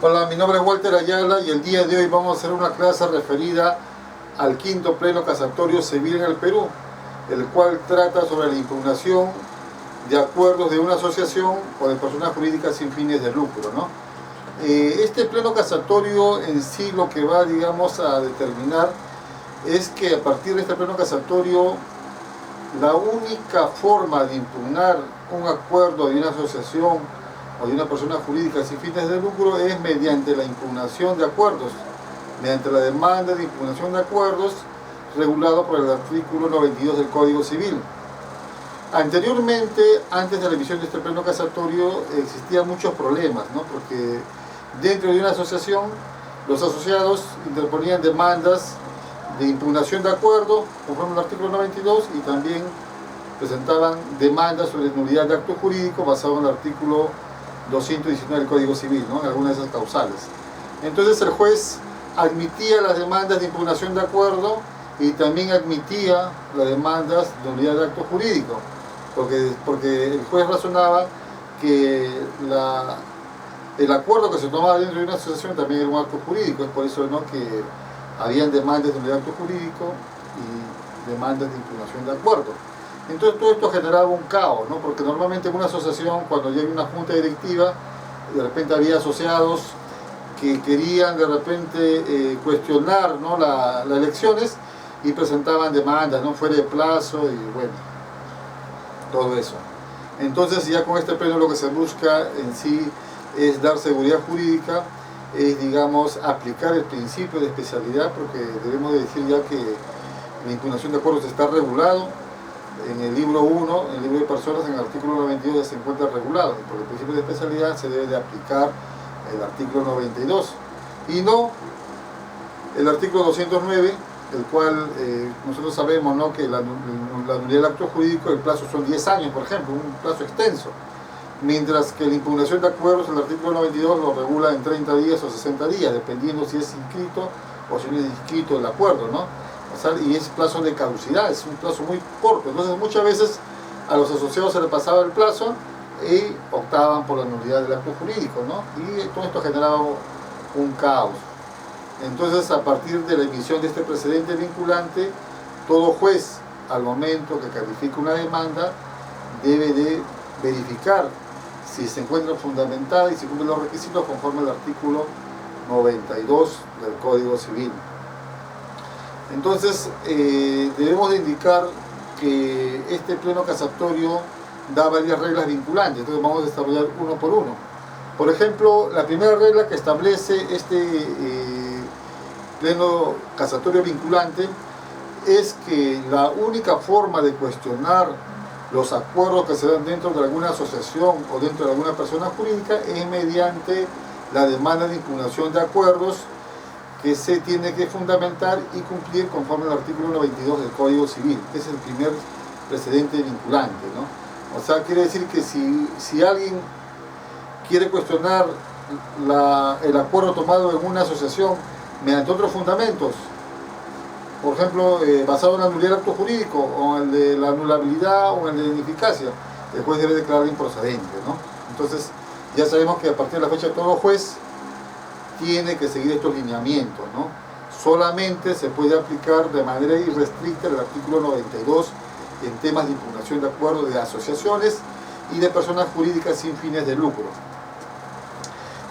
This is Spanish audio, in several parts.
Hola, mi nombre es Walter Ayala y el día de hoy vamos a hacer una clase referida al quinto pleno casatorio civil en el Perú, el cual trata sobre la impugnación de acuerdos de una asociación o de personas jurídicas sin fines de lucro, ¿no? Este pleno casatorio en sí lo que va, digamos, a determinar es que a partir de este pleno casatorio la única forma de impugnar un acuerdo de una asociación o de una persona jurídica sin fines de lucro es mediante la impugnación de acuerdos, mediante la demanda de impugnación de acuerdos regulado por el artículo 92 del Código Civil. Anteriormente, antes de la emisión de este pleno casatorio, existían muchos problemas, ¿no? Porque dentro de una asociación, los asociados interponían demandas de impugnación de acuerdo, conforme al artículo 92, y también presentaban demandas sobre nulidad de acto jurídico basado en el artículo 219 del Código Civil, ¿no? En algunas de esas causales. Entonces el juez admitía las demandas de impugnación de acuerdo y también admitía las demandas de nulidad de acto jurídico, porque el juez razonaba que el acuerdo que se tomaba dentro de una asociación también era un acto jurídico. Es por eso, ¿no?, que habían demandas de nulidad de acto jurídico y demandas de impugnación de acuerdo. Entonces todo esto generaba un caos, ¿no? Porque normalmente en una asociación, cuando ya hay una junta directiva, de repente había asociados que querían de repente cuestionar, ¿no?, las elecciones, y presentaban demandas, ¿no?, fuera de plazo, y bueno, todo eso. Entonces ya con este pleno lo que se busca en sí es dar seguridad jurídica, es, digamos, aplicar el principio de especialidad, porque debemos de decir ya que la impugnación de acuerdos está regulado en el libro 1, en el libro de personas, en el artículo 92 ya se encuentra regulado. Por el principio de especialidad se debe de aplicar el artículo 92 y no el artículo 209, el cual nosotros sabemos, ¿no?, que la nulidad del acto jurídico, el plazo son 10 años, por ejemplo, un plazo extenso, mientras que la impugnación de acuerdos, el artículo 92 lo regula en 30 días o 60 días, dependiendo si es inscrito o si no es inscrito el acuerdo, ¿no? Y es plazo de caducidad, es un plazo muy corto. Entonces muchas veces a los asociados se les pasaba el plazo y optaban por la nulidad del acto jurídico, ¿no? Y todo esto generaba un caos. Entonces, a partir de la emisión de este precedente vinculante, todo juez, al momento que califica una demanda, debe de verificar si se encuentra fundamentada y si cumple los requisitos conforme al artículo 92 del Código Civil. Entonces, debemos de indicar que este pleno casatorio da varias reglas vinculantes. Entonces vamos a desarrollar uno por uno. Por ejemplo, la primera regla que establece este pleno casatorio vinculante es que la única forma de cuestionar los acuerdos que se dan dentro de alguna asociación o dentro de alguna persona jurídica es mediante la demanda de impugnación de acuerdos, que se tiene que fundamentar y cumplir conforme al artículo 92 del Código Civil, que es el primer precedente vinculante, ¿no? O sea, quiere decir que si alguien quiere cuestionar el acuerdo tomado en una asociación mediante otros fundamentos, por ejemplo, basado en la nulidad del acto jurídico, o en el de la anulabilidad, o en el de la ineficacia, el juez debe declarar improcedente, ¿no? Entonces, ya sabemos que a partir de la fecha todo juez tiene que seguir estos lineamientos, ¿no? Solamente se puede aplicar de manera irrestricta el artículo 92 en temas de impugnación de acuerdos de asociaciones y de personas jurídicas sin fines de lucro.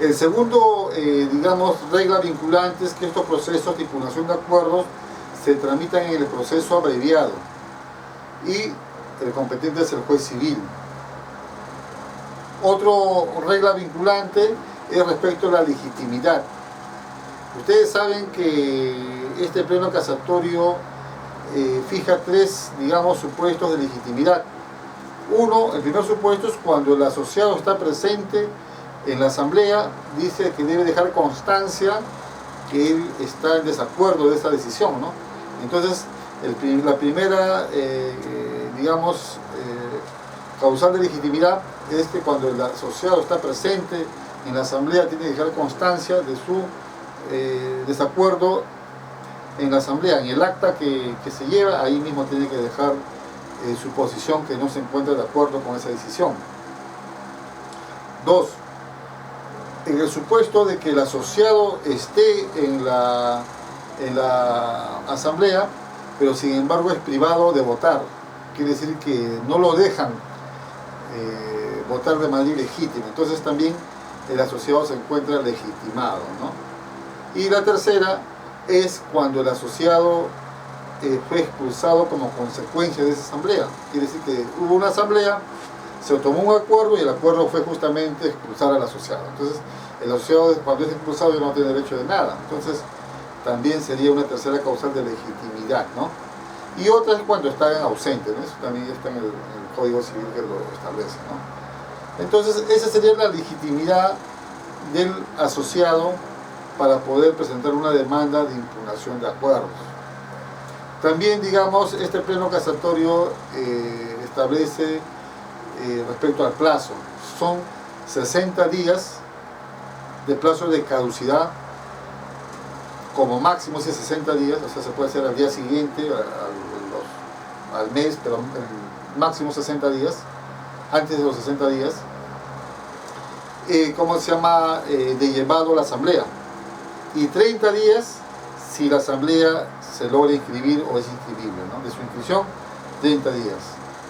El segundo, digamos, regla vinculante es que estos procesos de impugnación de acuerdos se tramitan en el proceso abreviado y el competente es el juez civil. Otra regla vinculante es respecto a la legitimidad. Ustedes saben que este pleno casatorio fija tres, digamos, supuestos de legitimidad. Uno, el primer supuesto es cuando el asociado está presente en la asamblea, dice que debe dejar constancia que él está en desacuerdo de esa decisión, ¿no? Entonces, la primera, digamos, causal de legitimidad es que cuando el asociado está presente en la asamblea tiene que dejar constancia de su desacuerdo en la asamblea, en el acta que se lleva, ahí mismo tiene que dejar su posición, que no se encuentra de acuerdo con esa decisión. Dos, En el supuesto de que el asociado esté en la asamblea, pero sin embargo es privado de votar, quiere decir que no lo dejan votar de manera ilegítima, entonces también el asociado se encuentra legitimado, ¿no? Y la tercera es cuando el asociado fue expulsado como consecuencia de esa asamblea, quiere decir que hubo una asamblea, se tomó un acuerdo y el acuerdo fue justamente expulsar al asociado. Entonces el asociado, cuando es expulsado, ya no tiene derecho de nada, entonces también sería una tercera causal de legitimidad, ¿no? Y otra es cuando está ausente, ¿no? Eso también está en el Código Civil que lo establece, ¿no? Entonces esa sería la legitimidad del asociado para poder presentar una demanda de impugnación de acuerdos. También, digamos, este pleno casatorio establece respecto al plazo, son 60 días de plazo de caducidad, como máximo es 60 días, o sea, se puede hacer al día siguiente, al mes, pero el máximo 60 días, antes de los 60 días, ¿cómo se llama? De llevado a la asamblea, y 30 días si la asamblea se logra inscribir o es inscribible, ¿no? De su inscripción, 30 días.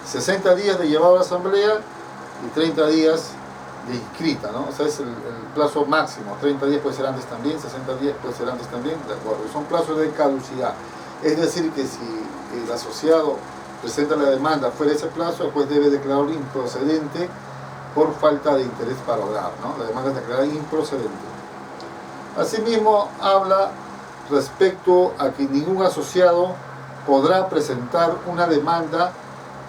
60 días de llevado a la asamblea y 30 días de inscrita, ¿no? O sea, es el plazo máximo. 30 días puede ser antes también, 60 días puede ser antes también, de acuerdo. Son plazos de caducidad. Es decir, que si el asociado presenta la demanda fuera de ese plazo, el juez debe declararlo improcedente por falta de interés para obrar, ¿no? La demanda es declarada improcedente. Asimismo, habla respecto a que ningún asociado podrá presentar una demanda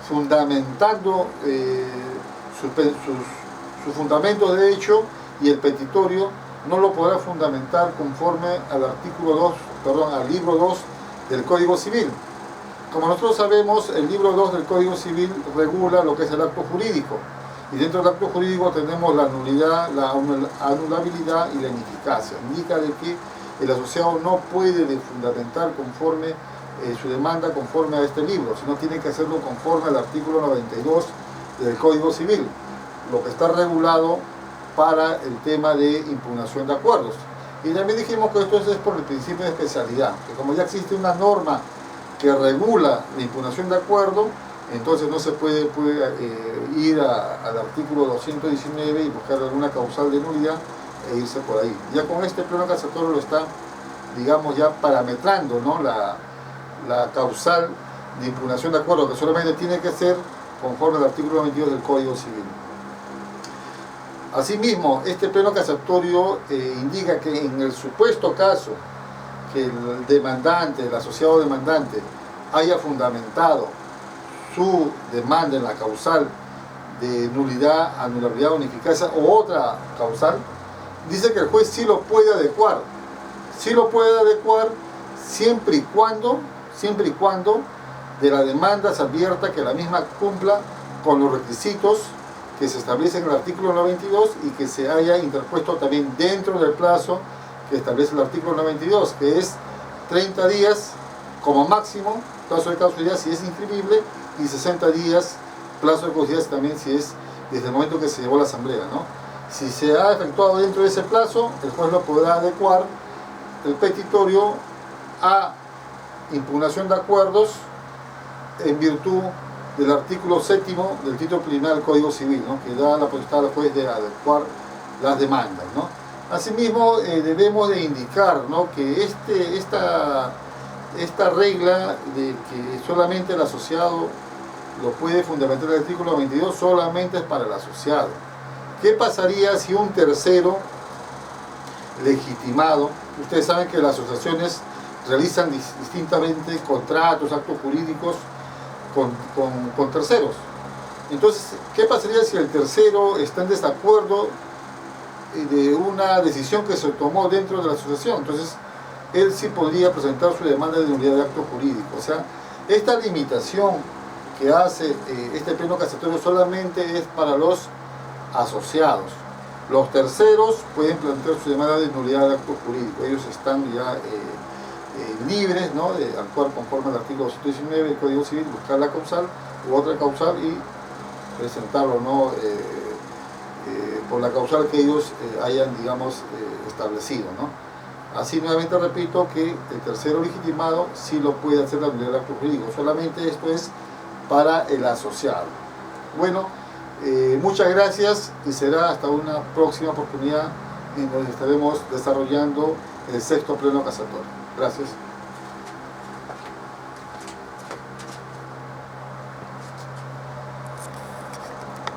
fundamentando sus fundamentos de hecho, y el petitorio no lo podrá fundamentar conforme al artículo 2, perdón, al libro 2 del Código Civil. Como nosotros sabemos, el libro 2 del Código Civil regula lo que es el acto jurídico, y dentro del acto jurídico tenemos la nulidad, la anulabilidad y la ineficacia. Indica de que el asociado no puede fundamentar conforme su demanda conforme a este libro, sino tiene que hacerlo conforme al artículo 92 del Código Civil, lo que está regulado para el tema de impugnación de acuerdos. Y también dijimos que esto es por el principio de especialidad, que como ya existe una norma que regula la impugnación de acuerdo, entonces no se puede ir al artículo 219 y buscar alguna causal de nulidad e irse por ahí. Ya con este pleno casatorio lo está, digamos, ya parametrando, ¿no? la causal de impugnación de acuerdo, que solamente tiene que ser conforme al artículo 22 del Código Civil. Asimismo, este pleno casatorio indica que en el supuesto caso que el demandante, el asociado demandante, haya fundamentado su demanda en la causal de nulidad, anulabilidad o ineficacia o otra causal, dice que el juez sí lo puede adecuar. Sí lo puede adecuar siempre y cuando de la demanda se advierta que la misma cumpla con los requisitos que se establecen en el artículo 92 y que se haya interpuesto también dentro del plazo que establece el artículo 92, que es 30 días como máximo, plazo de caducidad si es inscribible, y 60 días plazo de caducidad también si es desde el momento que se llevó a la asamblea, ¿no? Si se ha efectuado dentro de ese plazo, el juez lo podrá adecuar el petitorio a impugnación de acuerdos en virtud del artículo 7º del título preliminar del Código Civil, ¿no? Que da la potestad al juez de adecuar las demandas, ¿no? Asimismo, debemos de indicar, ¿no? Que esta regla de que solamente el asociado lo puede fundamentar el artículo 22 solamente es para el asociado. ¿Qué pasaría si un tercero legitimado? Ustedes saben que las asociaciones realizan distintamente contratos, actos jurídicos con terceros. Entonces, ¿qué pasaría si el tercero está en desacuerdo de una decisión que se tomó dentro de la asociación? Entonces, él sí podría presentar su demanda de nulidad de acto jurídico. O sea, esta limitación que hace este pleno casatorio solamente es para los asociados. Los terceros pueden plantear su demanda de nulidad de acto jurídico. Ellos están ya libres, ¿no? De actuar conforme al artículo 219 del Código Civil, buscar la causal u otra causal y presentarlo, ¿no? por la causal que ellos hayan, digamos, establecido, ¿no? Así, nuevamente repito que el tercero legitimado sí lo puede hacer la nulidad del acto jurídico, solamente esto es para el asociado. Bueno, muchas gracias y será hasta una próxima oportunidad en donde estaremos desarrollando el sexto pleno casatorio. Gracias.